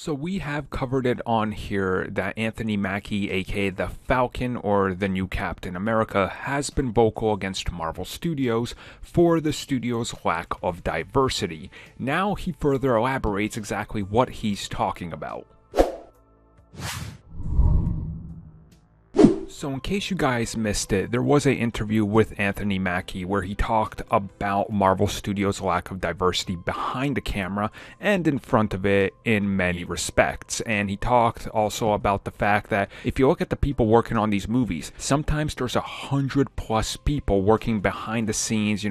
So we have covered it on here that Anthony Mackie, aka the Falcon or the new Captain America, has been vocal against Marvel Studios for the studio's lack of diversity. Now he further elaborates exactly what he's talking about. So in case you guys missed it, there was an interview with Anthony Mackie where he talked about Marvel Studios' lack of diversity behind the camera and in front of it in many respects. And he talked also about the fact that if you look at the people working on these movies, sometimes there's 100+ people working behind the scenes,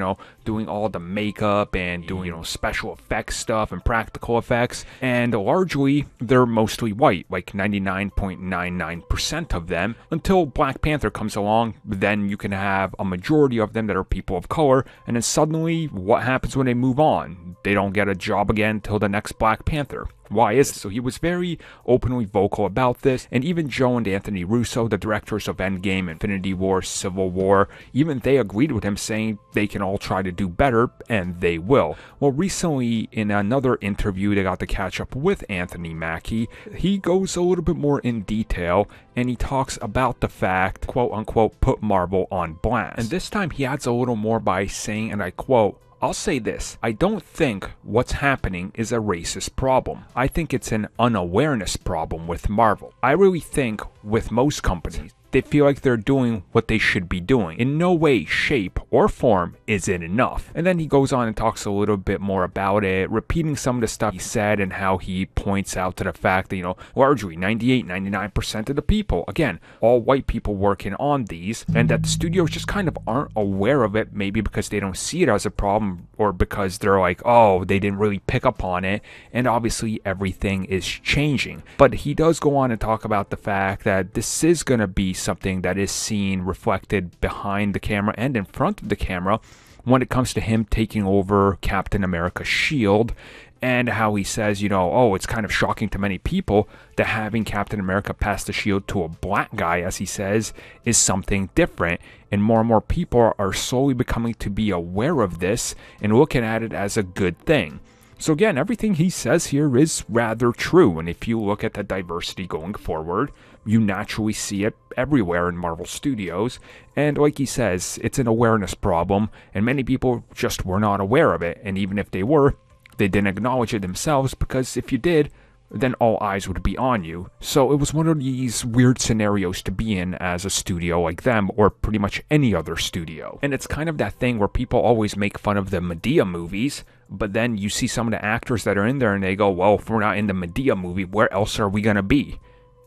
doing all the makeup and doing, special effects stuff and practical effects. And largely, they're mostly white, like 99.99% of them, until Black Panther comes along. Then you can have a majority of them that are people of color, and then suddenly what happens when they move on? They don't get a job again until the next Black Panther. Why is this? So he was very openly vocal about this, and even Joe and Anthony Russo, the directors of Endgame, Infinity War, Civil War, even they agreed with him, saying they can all try to do better, and they will. Well, recently, in another interview they got to catch up with Anthony Mackie, he goes a little bit more in detail, and he talks about the fact, quote-unquote, put Marvel on blast. And this time he adds a little more by saying, and I quote, "I'll say this, I don't think what's happening is a racist problem. I think it's an unawareness problem with Marvel. I really think with most companies, they feel like they're doing what they should be doing. In no way, shape, or form is it enough." And then he goes on and talks a little bit more about it, repeating some of the stuff he said and how he points out to the fact that, largely 99% of the people, again, all white people working on these, and that the studios just kind of aren't aware of it, maybe because they don't see it as a problem, or because they're like, oh, they didn't really pick up on it, and obviously everything is changing. But he does go on and talk about the fact that this is going to be something that is seen reflected behind the camera and in front of the camera when it comes to him taking over Captain America's shield, and how he says, it's kind of shocking to many people that having Captain America pass the shield to a black guy, as he says, is something different, and more people are slowly becoming to be aware of this and looking at it as a good thing. So again, everything he says here is rather true, and if you look at the diversity going forward, you naturally see it everywhere in Marvel Studios, and like he says, it's an awareness problem, and many people just were not aware of it, and even if they were, they didn't acknowledge it themselves, because if you did, then all eyes would be on you. So it was one of these weird scenarios to be in as a studio like them, or pretty much any other studio. And it's kind of that thing where people always make fun of the Medea movies, but then you see some of the actors that are in there and they go, well, if we're not in the Medea movie, where else are we going to be?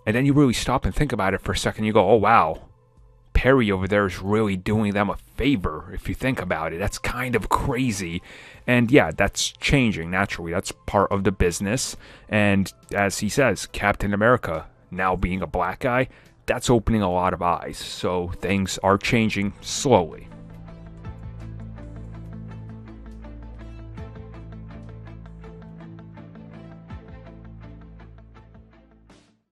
And then you really stop and think about it for a second. You go, oh, wow, Perry over there is really doing them a favor, if you think about it. That's kind of crazy. And yeah, that's changing naturally. That's part of the business. And as he says, Captain America now being a black guy, that's opening a lot of eyes. So things are changing slowly.